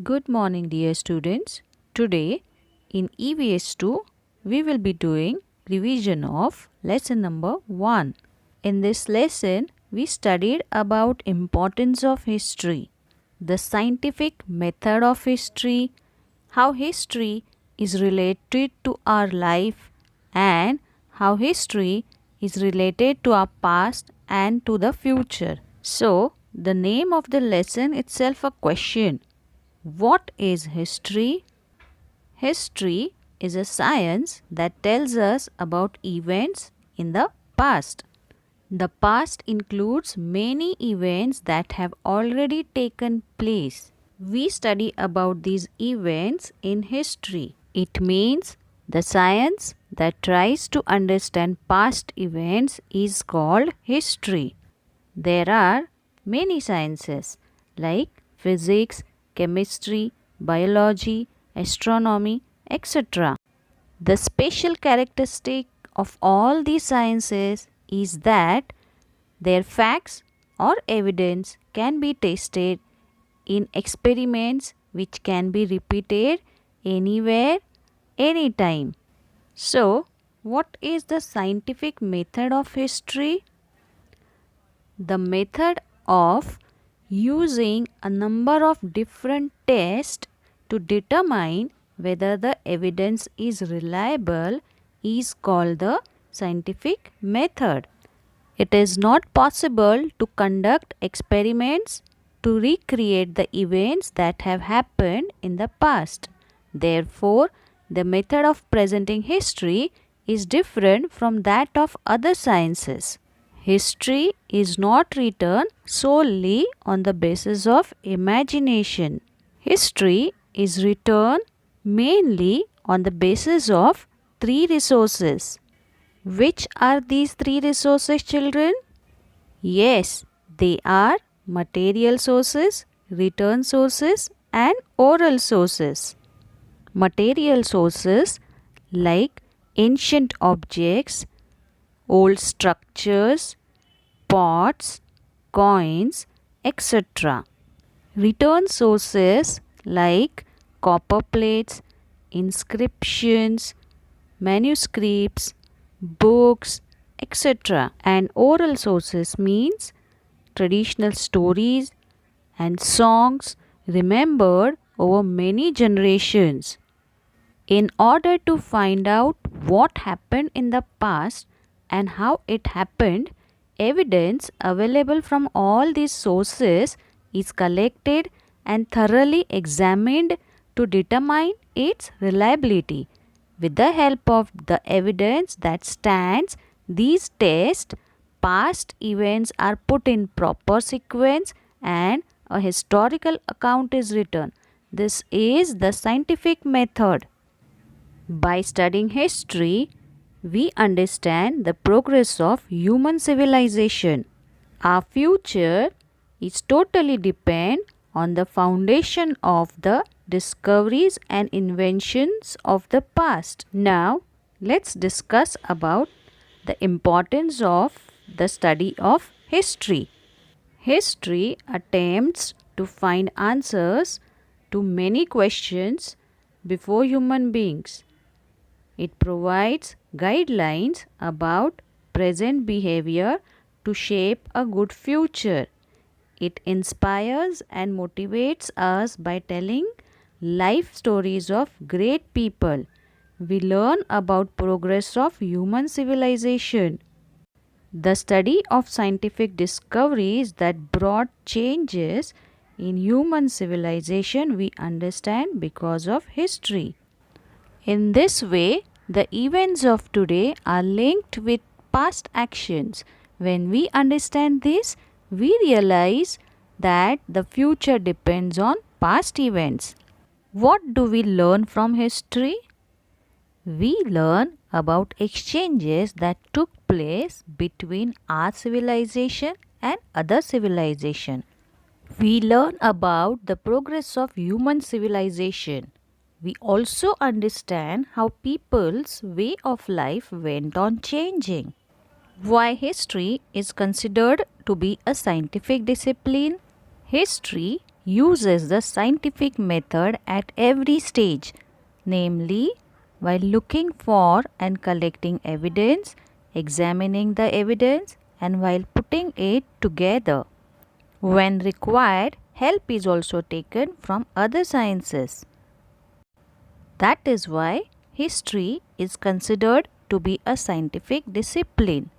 Good morning, dear students. Today in EVS 2, we will be doing revision of lesson number 1. In this lesson, we studied about importance of history, the scientific method of history, how history is related to our life, and how history is related to our past and to the future. So, the name of the lesson itself a question. What is history? History is a science that tells us about events in the past. The past includes many events that have already taken place. We study about these events in history. It means the science that tries to understand past events is called history. There are many sciences like physics, chemistry, biology, astronomy, etc. The special characteristic of all these sciences is that their facts or evidence can be tested in experiments which can be repeated anywhere, anytime. So, what is the scientific method of history? The method of using a number of different tests to determine whether the evidence is reliable is called the scientific method. It is not possible to conduct experiments to recreate the events that have happened in the past. Therefore, the method of presenting history is different from that of other sciences. History is not written solely on the basis of imagination. History is written mainly on the basis of three resources. Which are these three resources, children? Yes, they are material sources, written sources, and oral sources. Material sources like ancient objects, old structures, pots, coins, etc. Return sources like copper plates, inscriptions, manuscripts, books, etc. And oral sources means traditional stories and songs remembered over many generations. In order to find out what happened in the past and how it happened, evidence available from all these sources is collected and thoroughly examined to determine its reliability. With the help of the evidence that stands these tests, past events are put in proper sequence and a historical account is written. This is the scientific method. By studying history, we understand the progress of human civilization. Our future is totally depend on the foundation of the discoveries and inventions of the past. Now, let's discuss about the importance of the study of history. History attempts to find answers to many questions before human beings. It provides guidelines about present behavior to shape a good future. It inspires and motivates us by telling life stories of great people. We learn about progress of human civilization. The study of scientific discoveries that brought changes in human civilization we understand because of history. In this way, the events of today are linked with past actions. When we understand this, we realize that the future depends on past events. What do we learn from history? We learn about exchanges that took place between our civilization and other civilization. We learn about the progress of human civilization. We also understand how people's way of life went on changing. Why history is considered to be a scientific discipline? History uses the scientific method at every stage, namely, while looking for and collecting evidence, examining the evidence, and while putting it together. When required, help is also taken from other sciences. That is why history is considered to be a scientific discipline.